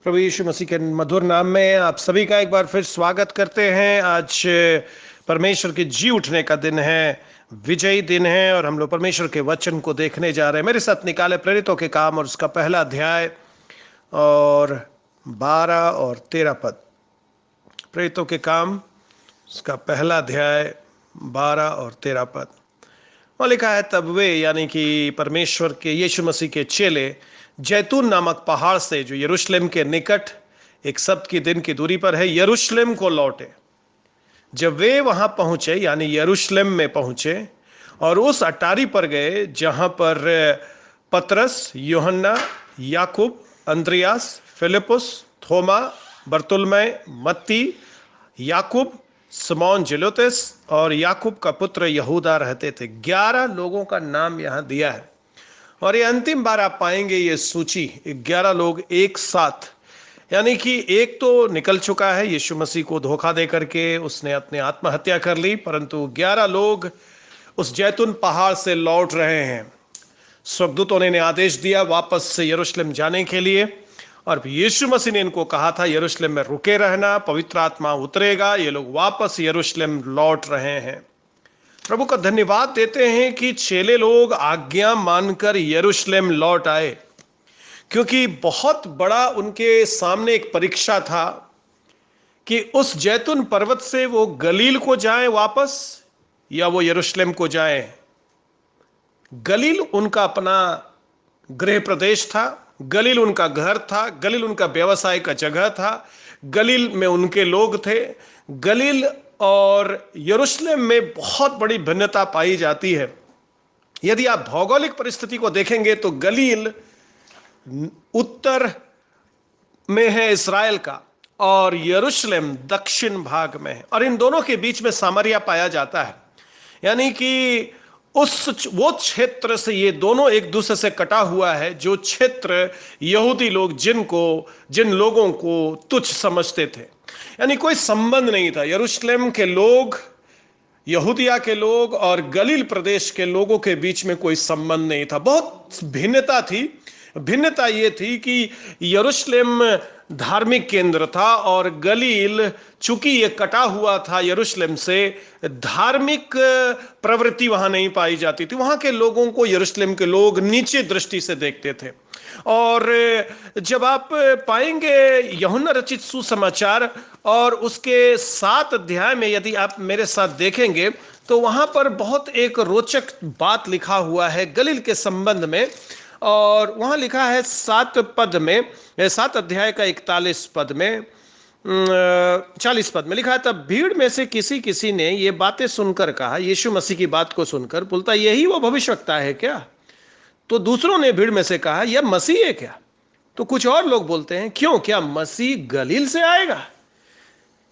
प्रभु यीशु मसीह के मधुर नाम में आप सभी का एक बार फिर स्वागत करते हैं। आज परमेश्वर के जी उठने का दिन है, विजयी दिन है और हम लोग परमेश्वर के वचन को देखने जा रहे हैं। मेरे साथ निकाले प्रेरितों के काम और उसका पहला अध्याय और 12 और 13 पद। प्रेरितों के काम उसका पहला अध्याय 12 और 13 पद। और लिखा है, तब वे यानी कि परमेश्वर के यीशु मसीह के चेले जैतून नामक पहाड़ से जो यरूशलेम के निकट एक सप्त की दिन की दूरी पर है यरूशलेम को लौटे। जब वे वहां पहुंचे यानी यरूशलेम में पहुंचे और उस अटारी पर गए जहां पर पतरस, यूहन्ना, याकूब, अंद्रियास, फिलिपुस, थोमा, बर्तुलमै, मत्ती, याकूब, सिमोन जेलोतेस और याकूब का पुत्र यहूदा रहते थे। 11 लोगों का नाम यहां दिया है और ये अंतिम बार आप पाएंगे ये सूची 11 लोग एक साथ, यानी कि एक तो निकल चुका है यीशु मसीह को धोखा दे करके, उसने अपने आत्महत्या कर ली, परंतु 11 लोग उस जैतून पहाड़ से लौट रहे हैं। स्वर्गदूतों ने आदेश दिया वापस से यरूशलेम जाने के लिए और यीशु मसीह ने इनको कहा था यरूशलेम में रुके रहना, पवित्र आत्मा उतरेगा। ये लोग वापस यरूशलेम लौट रहे हैं। प्रभु का धन्यवाद देते हैं कि चेले लोग आज्ञा मानकर यरूशलेम लौट आए, क्योंकि बहुत बड़ा उनके सामने एक परीक्षा था कि उस जैतून पर्वत से वो गलील को जाएं वापस या वो यरूशलेम को जाएं। गलील उनका अपना गृह प्रदेश था, गलील उनका घर था, गलील उनका व्यवसाय का जगह था, गलील में उनके लोग थे। गलील और यरूशलेम में बहुत बड़ी भिन्नता पाई जाती है। यदि आप भौगोलिक परिस्थिति को देखेंगे तो गलील उत्तर में है इस्राएल का और यरूशलेम दक्षिण भाग में है, और इन दोनों के बीच में सामरिया पाया जाता है। यानी कि वो क्षेत्र से ये दोनों एक दूसरे से कटा हुआ है, जो क्षेत्र यहूदी लोग जिन लोगों को तुच्छ समझते थे, यानी कोई संबंध नहीं था। यरूशलेम के लोग, यहूदिया के लोग और गलील प्रदेश के लोगों के बीच में कोई संबंध नहीं था। बहुत भिन्नता थी। भिन्नता ये थी कि यरूशलेम धार्मिक केंद्र था और गलील, चूंकि ये कटा हुआ था यरूशलेम से, धार्मिक प्रवृत्ति वहां नहीं पाई जाती थी। वहां के लोगों को यरूशलेम के लोग नीचे दृष्टि से देखते थे। और जब आप पाएंगे यूहन्ना रचित सुसमाचार और उसके 7 अध्याय में, यदि आप मेरे साथ देखेंगे तो वहां पर बहुत एक रोचक बात लिखा हुआ है गलील के संबंध में। और वहां लिखा है 7 पद में, 7 अध्याय का 41 पद में, 40 पद में लिखा है, तब भीड़ में से किसी किसी ने ये बातें सुनकर कहा, यीशु मसीह की बात को सुनकर, बोलता यही वो भविष्यवक्ता है क्या? तो दूसरों ने भीड़ में से कहा, यह मसीह है क्या? तो कुछ और लोग बोलते हैं, क्यों, क्या मसीह गलील से आएगा?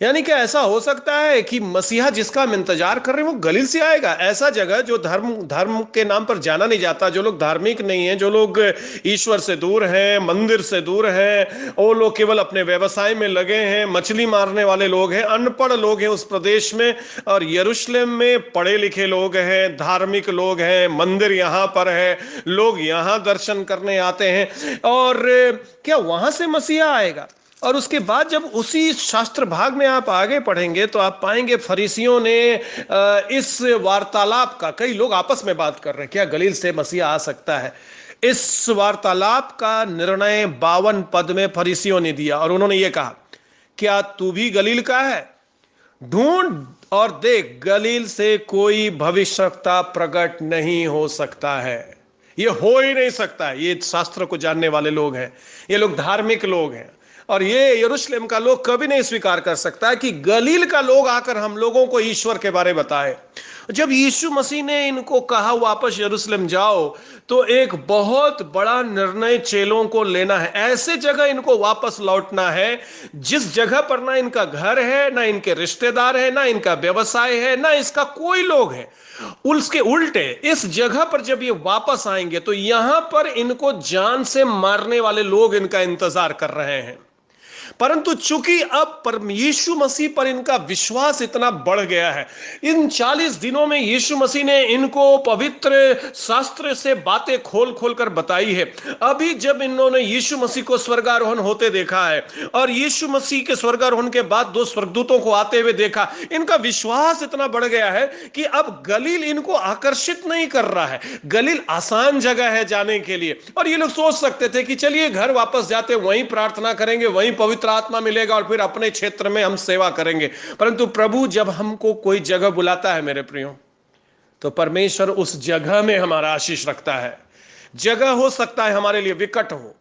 यानी क्या ऐसा हो सकता है कि मसीहा जिसका हम इंतजार कर रहे हैं वो गलील से आएगा? ऐसा जगह जो धर्म के नाम पर जाना नहीं जाता, जो लोग धार्मिक नहीं हैं, जो लोग ईश्वर से दूर हैं, मंदिर से दूर हैं, वो लोग केवल अपने व्यवसाय में लगे हैं, मछली मारने वाले लोग हैं, अनपढ़ लोग हैं उस प्रदेश में। और यरूशलेम में पढ़े लिखे लोग हैं, धार्मिक लोग हैं, मंदिर यहाँ पर है, लोग यहाँ दर्शन करने आते हैं। और क्या वहां से मसीहा आएगा? और उसके बाद जब उसी शास्त्र भाग में आप आगे पढ़ेंगे तो आप पाएंगे फरीसियों ने इस वार्तालाप का, कई लोग आपस में बात कर रहे हैं, क्या गलील से मसीहा आ सकता है? इस वार्तालाप का निर्णय 52 पद में फरीसियों ने दिया और उन्होंने ये कहा, क्या तू भी गलील का है? ढूंढ और देख, गलील से कोई भविष्यवक्ता प्रकट नहीं हो सकता है। ये हो ही नहीं सकता है। ये शास्त्र को जानने वाले लोग हैं, ये लोग धार्मिक लोग हैं, और ये यरूशलेम का लोग कभी नहीं स्वीकार कर सकता कि गलील का लोग आकर हम लोगों को ईश्वर के बारे बताए। जब यीशु मसीह ने इनको कहा वापस यरूशलेम जाओ, तो एक बहुत बड़ा निर्णय चेलों को लेना है। ऐसे जगह इनको वापस लौटना है जिस जगह पर ना इनका घर है, ना इनके रिश्तेदार है, ना इनका व्यवसाय है, ना इसका कोई लोग है। उसके उल्टे इस जगह पर जब ये वापस आएंगे तो यहां पर इनको जान से मारने वाले लोग इनका इंतजार कर रहे हैं। परंतु चूंकि अब यीशु मसीह पर इनका विश्वास इतना बढ़ गया है, इन 40 दिनों में यीशु मसीह ने इनको पवित्र शास्त्र से बातें खोल खोल कर बताई है। अभी जब इन्होंने यीशु मसीह को स्वर्गारोहण होते देखा है और यीशु मसीह के स्वर्गारोहण के बाद 2 स्वर्गदूतों को आते हुए देखा, इनका विश्वास इतना बढ़ गया है कि अब गलील इनको आकर्षित नहीं कर रहा है। गलील आसान जगह है जाने के लिए, और ये लोग सोच सकते थे कि चलिए घर वापस जाते, वहीं प्रार्थना करेंगे, वहीं पवित्र आत्मा मिलेगा और फिर अपने क्षेत्र में हम सेवा करेंगे। परंतु प्रभु जब हमको कोई जगह बुलाता है मेरे प्रियो, तो परमेश्वर उस जगह में हमारा आशीष रखता है। जगह हो सकता है हमारे लिए विकट हो,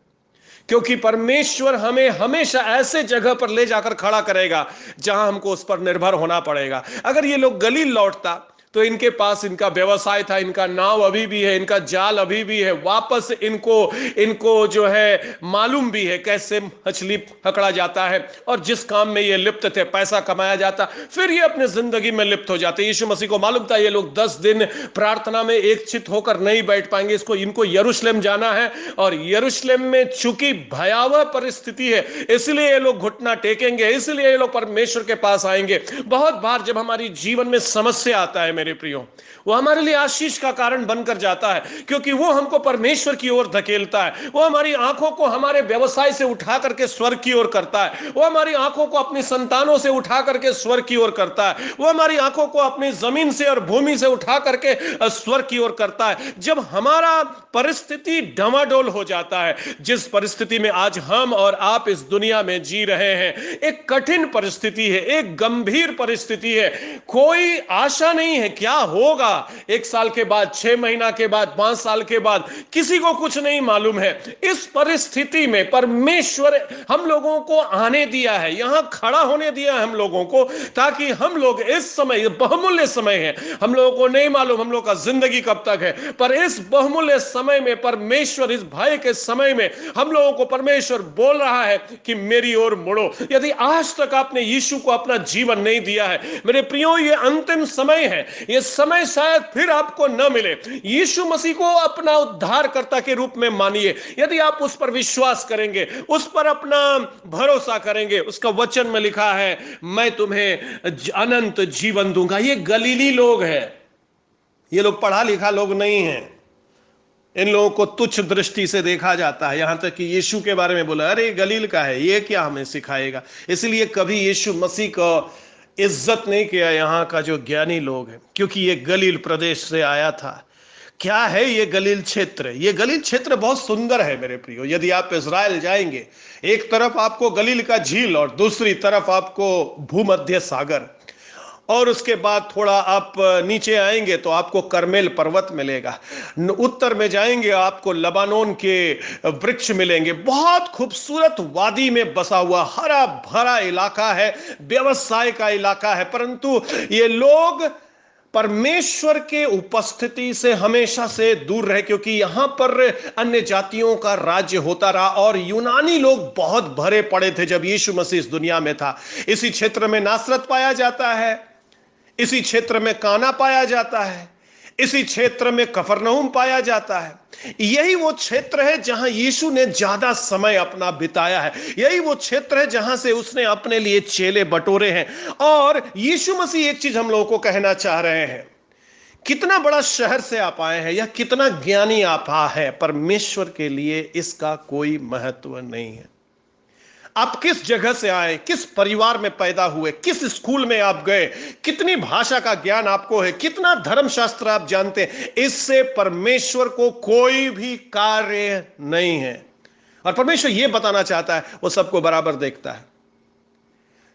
क्योंकि परमेश्वर हमें हमेशा ऐसे जगह पर ले जाकर खड़ा करेगा जहां हमको उस पर निर्भर होना पड़ेगा। अगर ये लोग गलील लौटता तो इनके पास इनका व्यवसाय था, इनका नाव अभी भी है, इनका जाल अभी भी है, वापस इनको जो है मालूम भी है कैसे मछली पकड़ा जाता है, और जिस काम में ये लिप्त थे पैसा कमाया जाता, फिर ये अपने जिंदगी में लिप्त हो जाते। यीशु मसीह को मालूम था ये लोग 10 दिन प्रार्थना में एक चित होकर नहीं बैठ पाएंगे, इनको यरूशलेम जाना है, और यरूशलेम में चूंकि भयावह परिस्थिति है इसलिए ये लोग घुटना टेकेंगे, इसलिए ये लोग परमेश्वर के पास आएंगे। बहुत बार जब हमारी जीवन में समस्या आता है मेरे प्रियो, वो हमारे लिए आशीष का कारण बनकर जाता है, क्योंकि वो हमको परमेश्वर की ओर धकेलता है। वो हमारी आंखों को हमारे व्यवसाय से उठा करके स्वर्ग की ओर करता है, वो हमारी आंखों को अपनी संतानों से उठा करके स्वर्ग की ओर करता है, वो हमारी आंखों को अपनी जमीन से और भूमि से उठा करके स्वर्ग की ओर करता है। जब हमारा परिस्थिति डमाडोल हो जाता है, जिस परिस्थिति में आज हम और आप इस दुनिया में जी रहे हैं, एक कठिन परिस्थिति है, एक गंभीर परिस्थिति है, कोई आशा नहीं है क्या होगा 1 साल के बाद, 6 महीना के बाद, 5 साल के बाद, किसी को कुछ नहीं मालूम है। इस परिस्थिति में परमेश्वर हम लोगों को आने दिया है, यहां खड़ा होने दिया है हम लोगों को, ताकि हम लोग इस समय, बहुमूल्य समय है, हम लोगों को नहीं मालूम हम लोग का जिंदगी कब तक है, पर इस बहुमूल्य समय में परमेश्वर, इस भय के समय में हम लोगों को परमेश्वर बोल रहा है कि मेरी ओर मुड़ो। यदि आज तक आपने यीशु को अपना जीवन नहीं दिया है मेरे प्रियो, ये अंतिम समय है, ये समय शायद फिर आपको न मिले। यीशु मसीह को अपना उद्धारकर्ता के रूप में मानिए। यदि आप उस पर विश्वास करेंगे, उस पर अपना भरोसा करेंगे, उसका वचन में लिखा है मैं तुम्हें अनंत जीवन दूंगा। ये गलीली लोग हैं, ये लोग पढ़ा लिखा लोग नहीं हैं, इन लोगों को तुच्छ दृष्टि से देखा जाता है। यहां तक कि यीशु के बारे में बोला अरे गलील का है, ये क्या हमें सिखाएगा। इसलिए कभी यीशु मसीह को इज्जत नहीं किया यहाँ का जो ज्ञानी लोग हैं, क्योंकि ये गलील प्रदेश से आया था। क्या है ये गलील क्षेत्र? ये गलील क्षेत्र बहुत सुंदर है मेरे प्रियो। यदि आप इज़राइल जाएंगे, एक तरफ आपको गलील का झील और दूसरी तरफ आपको भूमध्य सागर, और उसके बाद थोड़ा आप नीचे आएंगे तो आपको करमेल पर्वत मिलेगा, उत्तर में जाएंगे आपको लबानोन के वृक्ष मिलेंगे। बहुत खूबसूरत वादी में बसा हुआ हरा भरा इलाका है, व्यवसाय का इलाका है, परंतु ये लोग परमेश्वर के उपस्थिति से हमेशा से दूर रहे, क्योंकि यहां पर अन्य जातियों का राज्य होता रहा और यूनानी लोग बहुत भरे पड़े थे जब यीशु मसीह इस दुनिया में था। इसी क्षेत्र में नासरत पाया जाता है, इसी क्षेत्र में काना पाया जाता है, इसी क्षेत्र में कफरनहूम पाया जाता है। यही वो क्षेत्र है जहां यीशु ने ज्यादा समय अपना बिताया है, यही वो क्षेत्र है जहां से उसने अपने लिए चेले बटोरे हैं। और यीशु मसीह एक चीज हम लोगों को कहना चाह रहे हैं, कितना बड़ा शहर से आप आए हैं या कितना ज्ञानी आप है, परमेश्वर के लिए इसका कोई महत्व नहीं है। आप किस जगह से आए, किस परिवार में पैदा हुए, किस स्कूल में आप गए, कितनी भाषा का ज्ञान आपको है, कितना धर्मशास्त्र आप जानते हैं, इससे परमेश्वर को कोई भी कार्य नहीं है। और परमेश्वर यह बताना चाहता है वो सबको बराबर देखता है।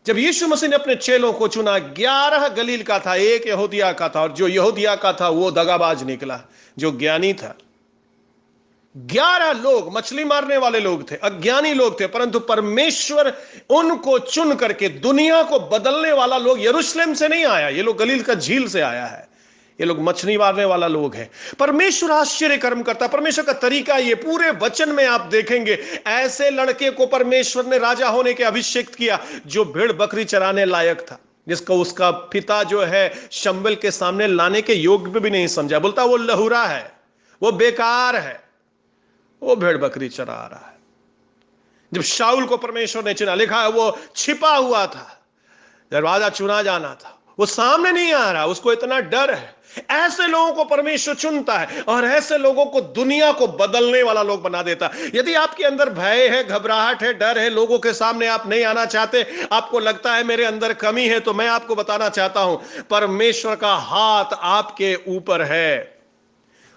जब यीशु मसीह ने अपने चेलों को चुना, 11 गलील का था, एक यहूदिया का था, और जो यहूदिया का था वो दगाबाज निकला, जो ज्ञानी था। 11 लोग मछली मारने वाले लोग थे, अज्ञानी लोग थे, परंतु परमेश्वर उनको चुन करके दुनिया को बदलने वाला लोग यरूशलेम से नहीं आया, ये लोग गलील का झील से आया है, ये लोग मछली मारने वाला लोग हैं। परमेश्वर आश्चर्य कर्म करता, परमेश्वर का तरीका ये पूरे वचन में आप देखेंगे। ऐसे लड़के को परमेश्वर ने राजा होने के अभिषेक किया जो भेड़ बकरी चराने लायक था, जिसको उसका पिता जो है शम्बेल के सामने लाने के योग्य भी नहीं समझा, बोलता वो लहुरा है, वो बेकार है, वो भेड़ बकरी चरा रहा है। जब शाऊल को परमेश्वर ने चुना, लिखा है वो छिपा हुआ था, दरवाजा चुना जाना था, वो सामने नहीं आ रहा, उसको इतना डर है। ऐसे लोगों को परमेश्वर चुनता है और ऐसे लोगों को दुनिया को बदलने वाला लोग बना देता है। यदि आपके अंदर भय है, घबराहट है, डर है, लोगों के सामने आप नहीं आना चाहते, आपको लगता है मेरे अंदर कमी है, तो मैं आपको बताना चाहता हूं, परमेश्वर का हाथ आपके ऊपर है।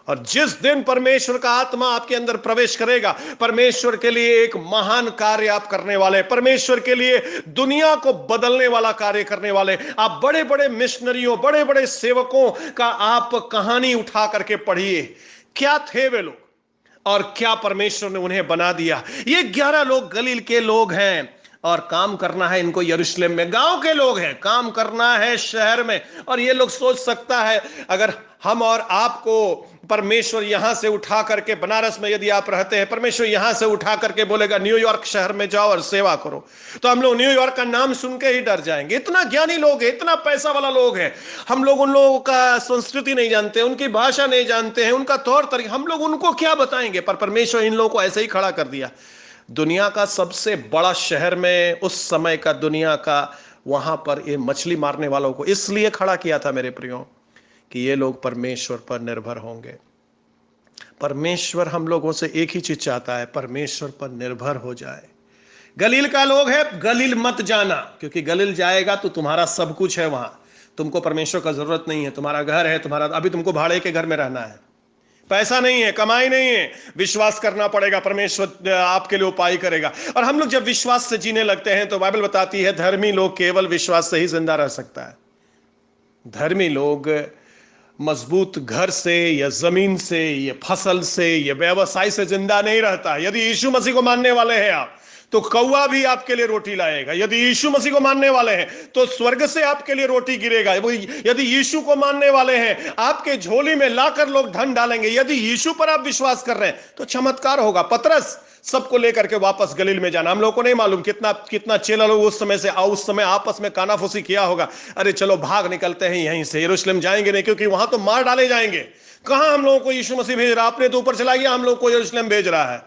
और जिस दिन परमेश्वर का आत्मा आपके अंदर प्रवेश करेगा, परमेश्वर के लिए एक महान कार्य आप करने वाले, परमेश्वर के लिए दुनिया को बदलने वाला कार्य करने वाले। आप बड़े बड़े मिशनरियों, बड़े बड़े सेवकों का आप कहानी उठा करके पढ़िए, क्या थे वे लोग और क्या परमेश्वर ने उन्हें बना दिया। ये 11 लोग गलील के लोग हैं और काम करना है इनको यरूशलेम में। गांव के लोग हैं, काम करना है शहर में। और ये लोग सोच सकता है, अगर हम और आपको परमेश्वर यहां से उठा करके, बनारस में यदि आप रहते हैं, परमेश्वर यहां से उठा करके बोलेगा न्यूयॉर्क शहर में जाओ और सेवा करो, तो हम लोग न्यूयॉर्क का नाम सुन के ही डर जाएंगे। इतना ज्ञानी लोग हैं, इतना पैसा वाला लोग हैं, हम लोग उन लोगों का संस्कृति नहीं जानते, उनकी भाषा नहीं जानते हैं, उनका तौर तरीका, हम लोग उनको क्या बताएंगे। पर परमेश्वर इन लोगों को ऐसे ही खड़ा कर दिया। दुनिया का सबसे बड़ा शहर में उस समय का, दुनिया का, वहां पर ये मछली मारने वालों को इसलिए खड़ा किया था मेरे प्रियो, कि ये लोग परमेश्वर पर निर्भर होंगे। परमेश्वर हम लोगों से एक ही चीज चाहता है, परमेश्वर पर निर्भर हो जाए। गलील का लोग है, गलील मत जाना, क्योंकि गलील जाएगा तो तुम्हारा सब कुछ है वहां, तुमको परमेश्वर का जरूरत नहीं है, तुम्हारा घर है, तुम्हारा अभी तुमको भाड़े के घर में रहना है, पैसा नहीं है, कमाई नहीं है, विश्वास करना पड़ेगा, परमेश्वर आपके लिए उपाय करेगा। और हम लोग जब विश्वास से जीने लगते हैं तो बाइबल बताती है धर्मी लोग केवल विश्वास से ही जिंदा रह सकता है। धर्मी लोग मजबूत घर से या जमीन से या फसल से या व्यवसाय से जिंदा नहीं रहता। यदि यीशु मसीह को मानने वाले हैं आप, तो कौवा भी आपके लिए रोटी लाएगा। यदि यीशु मसीह को मानने वाले हैं तो स्वर्ग से आपके लिए रोटी गिरेगा। यदि यीशु को मानने वाले हैं, आपके झोली में लाकर लोग धन डालेंगे। यदि यीशु पर आप विश्वास कर रहे हैं तो चमत्कार होगा। पतरस सबको लेकर के वापस गलील में जाना, हम लोग को नहीं मालूम कितना कितना चेला लोग उस समय से उस समय आपस में कानाफूसी किया होगा, अरे चलो भाग निकलते हैं यहीं से, यरूशलेम जाएंगे नहीं, क्योंकि वहां तो मार डाले जाएंगे। कहां हम लोगों को यीशु मसीह भेज रहा, आपने तो ऊपर चला गया, हम लोग को यरूशलेम भेज रहा है।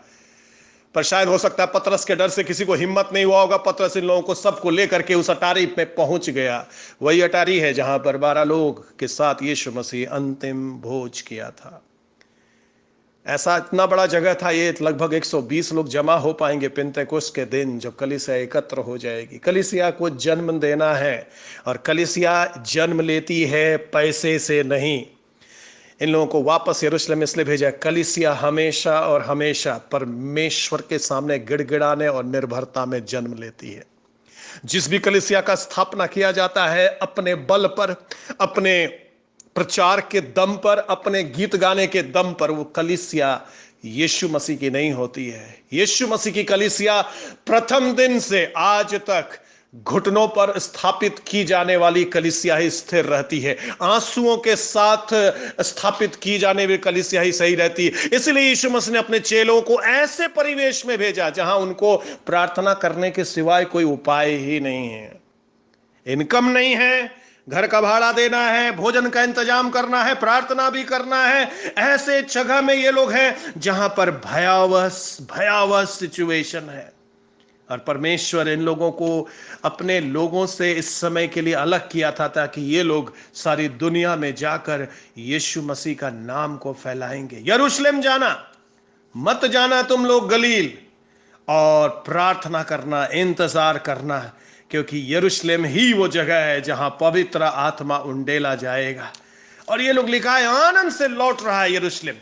पर शायद हो सकता है पतरस के डर से किसी को हिम्मत नहीं हुआ होगा, पतरस इन लोगों को सबको लेकर के उस अटारी में पहुंच गया। वही अटारी है जहां पर 12 लोग के साथ यीशु मसीह अंतिम भोज किया था। ऐसा इतना बड़ा जगह था, ये लगभग 120 लोग जमा हो पाएंगे पिन्तेकुस्त के दिन, जब कलीसिया एकत्र हो जाएगी। कलीसिया को जन्म देना है, और कलीसिया जन्म लेती है पैसे से नहीं। इन लोगों को वापस यरूशलेम इसलिए भेजा, कलीसिया हमेशा और हमेशा परमेश्वर के सामने गिड़गिड़ाने और निर्भरता में जन्म लेती है। जिस भी कलीसिया का स्थापना किया जाता है अपने बल पर, अपने प्रचार के दम पर, अपने गीत गाने के दम पर, वो कलीसिया यीशु मसीह की नहीं होती है। यीशु मसीह की कलीसिया प्रथम दिन से आज तक घुटनों पर स्थापित की जाने वाली कलीसिया ही स्थिर रहती है। आंसुओं के साथ स्थापित की जाने वाली कलीसिया ही सही रहती है। इसलिए यीशु मसीह ने अपने चेलों को ऐसे परिवेश में भेजा जहां उनको प्रार्थना करने के सिवाय कोई उपाय ही नहीं है। इनकम नहीं है, घर का भाड़ा देना है, भोजन का इंतजाम करना है, प्रार्थना भी करना है। ऐसे जगह में ये लोग हैं जहां पर भयावह भयावह सिचुएशन है। और परमेश्वर इन लोगों को अपने लोगों से इस समय के लिए अलग किया था, ताकि ये लोग सारी दुनिया में जाकर यीशु मसीह का नाम को फैलाएंगे। यरूशलेम जाना मत जाना तुम लोग गलील, और प्रार्थना करना, इंतजार करना, क्योंकि यरूशलेम ही वो जगह है जहां पवित्र आत्मा उंडेला जाएगा। और ये लोग, लिखा है, आनंद से लौट रहा है यरूशलेम।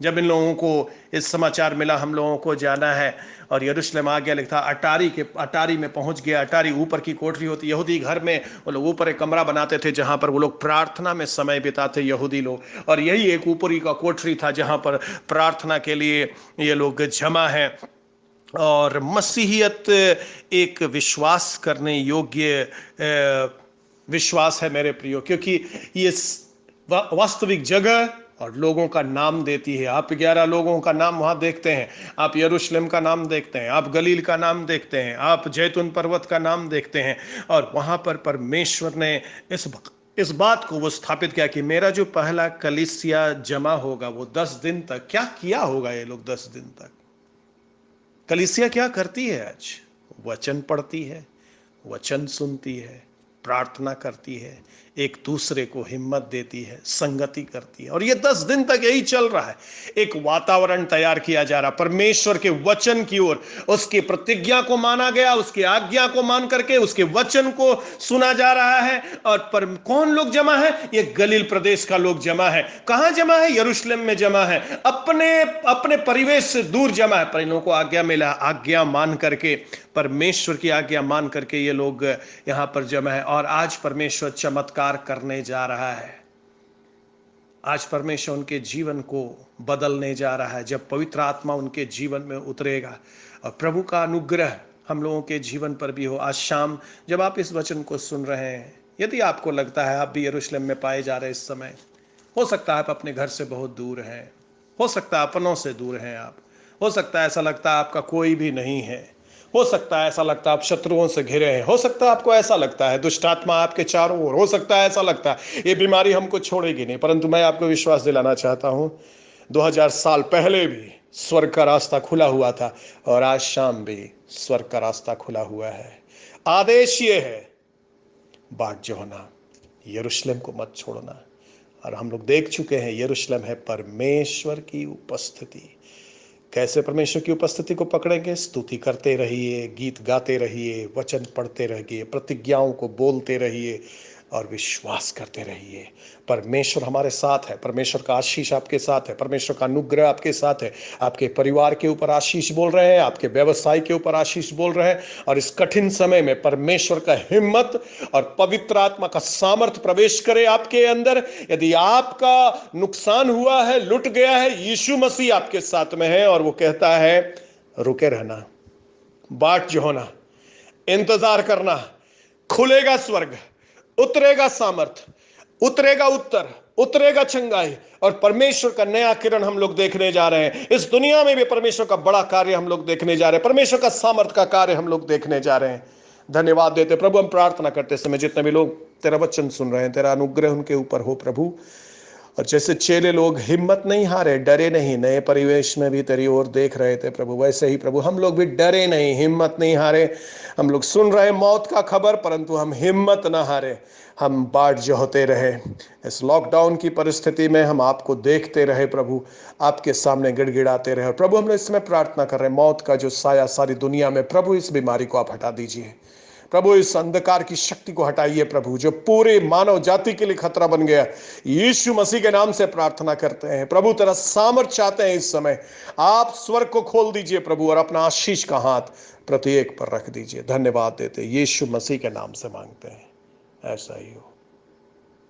जब इन लोगों को इस समाचार मिला हम लोगों को जाना है, और यरूशलेम आ गया, लिखा अटारी में पहुंच गया। अटारी ऊपर की कोठरी होती, यहूदी घर में वो लोग ऊपर एक कमरा बनाते थे जहां पर वो लोग प्रार्थना में समय बिताते यहूदी लोग, और यही एक ऊपरी का कोठरी था जहां पर प्रार्थना के लिए ये लोग जमा है। और मसीहियत एक विश्वास करने योग्य विश्वास है मेरे प्रियो, क्योंकि ये वास्तविक जगह और लोगों का नाम देती है। आप 11 लोगों का नाम वहां देखते हैं, आप यरूशलेम का नाम देखते हैं, आप गलील का नाम देखते हैं, आप जैतून पर्वत का नाम देखते हैं। और वहां पर परमेश्वर ने इस बात को वो स्थापित किया कि मेरा जो पहला कलीसिया जमा होगा वो 10 दिन तक, क्या किया होगा ये लोग 10 दिन तक? कलीसिया क्या करती है आज? वचन पढ़ती है, वचन सुनती है, प्रार्थना करती है, एक दूसरे को हिम्मत देती है, संगति करती है, और ये 10 दिन तक यही चल रहा है। एक वातावरण तैयार किया जा रहा, परमेश्वर के वचन की ओर, उसकी प्रतिज्ञा को माना गया, उसकी आज्ञा को मान करके उसके वचन को सुना जा रहा है। और पर कौन लोग जमा है? ये गलील प्रदेश का लोग जमा है। कहां जमा है? यरूशलेम में जमा है, अपने अपने परिवेश से दूर जमा है, पर इन लोगों को आज्ञा मिला, आज्ञा मान करके, परमेश्वर की आज्ञा मान करके ये लोग यहां पर जमा है। और आज परमेश्वर चमत्कार करने जा रहा है। आज परमेश्वर उनके जीवन को बदलने जा रहा है, जब पवित्र आत्मा उनके जीवन में उतरेगा और प्रभु का अनुग्रह हम लोगों के जीवन पर भी हो। आज शाम जब आप इस वचन को सुन रहे हैं, यदि आपको लगता है आप भी यरूशलेम में पाए जा रहे इस समय, हो सकता है आप अपने घर से बहुत दूर हैं, हो सकता है अपनों से दूर हैं आप, हो सकता है ऐसा लगता है आपका कोई भी नहीं है, हो सकता है ऐसा लगता है आप शत्रुओं से घिरे हैं, हो सकता है आपको ऐसा लगता है दुष्ट आत्मा आपके चारों ओर, हो सकता है ऐसा लगता है ये बीमारी हमको छोड़ेगी नहीं। परंतु मैं आपको विश्वास दिलाना चाहता हूं, 2000 साल पहले भी स्वर्ग का रास्ता खुला हुआ था और आज शाम भी स्वर्ग का रास्ता खुला हुआ है। आदेश ये है, बाट जो होना, यरूशलेम को मत छोड़ना। और हम लोग देख चुके हैं यरूशलेम है परमेश्वर की उपस्थिति। कैसे परमेश्वर की उपस्थिति को पकड़ेंगे? स्तुति करते रहिए, गीत गाते रहिए, वचन पढ़ते रहिए, प्रतिज्ञाओं को बोलते रहिए और विश्वास करते रहिए। परमेश्वर हमारे साथ है, परमेश्वर का आशीष आपके साथ है, परमेश्वर का अनुग्रह आपके साथ है। आपके परिवार के ऊपर आशीष बोल रहे हैं, आपके व्यवसाय के ऊपर आशीष बोल रहे हैं। और इस कठिन समय में परमेश्वर का हिम्मत और पवित्र आत्मा का सामर्थ प्रवेश करे आपके अंदर। यदि आपका नुकसान हुआ है, लुट गया है, यीशु मसीह आपके साथ में है और वो कहता है रुके रहना, बाट जो होना, इंतजार करना, खुलेगा स्वर्ग, उतरेगा सामर्थ, उतरेगा उत्तर, उतरेगा चंगाई, और परमेश्वर का नया किरण हम लोग देखने जा रहे हैं। इस दुनिया में भी परमेश्वर का बड़ा कार्य हम लोग देखने जा रहे हैं, परमेश्वर का सामर्थ का कार्य हम लोग देखने जा रहे हैं। धन्यवाद देते प्रभु। हम प्रार्थना करते समय जितने भी लोग तेरा वचन सुन रहे हैं, तेरा अनुग्रह उनके ऊपर हो प्रभु। और जैसे चेले लोग हिम्मत नहीं हारे, डरे नहीं, नए परिवेश में भी तेरी ओर देख रहे थे प्रभु, वैसे ही प्रभु हम लोग भी डरे नहीं, हिम्मत नहीं हारे। हम लोग सुन रहे मौत का खबर, परंतु हम हिम्मत ना हारे, हम बाट जो होते रहे। इस लॉकडाउन की परिस्थिति में हम आपको देखते रहे प्रभु, आपके सामने गिड़गिड़ाते रहे। प्रभु हम लोग इसमें प्रार्थना कर रहे हैं, मौत का जो साया सारी दुनिया में, प्रभु इस बीमारी को आप हटा दीजिए प्रभु, इस अंधकार की शक्ति को हटाइए प्रभु, जो पूरे मानव जाति के लिए खतरा बन गया। यीशु मसीह के नाम से प्रार्थना करते हैं प्रभु, तेरा सामर्थ चाहते हैं इस समय। आप स्वर्ग को खोल दीजिए प्रभु, और अपना आशीष का हाथ प्रत्येक पर रख दीजिए। धन्यवाद देते यीशु मसीह के नाम से मांगते हैं, ऐसा ही हो।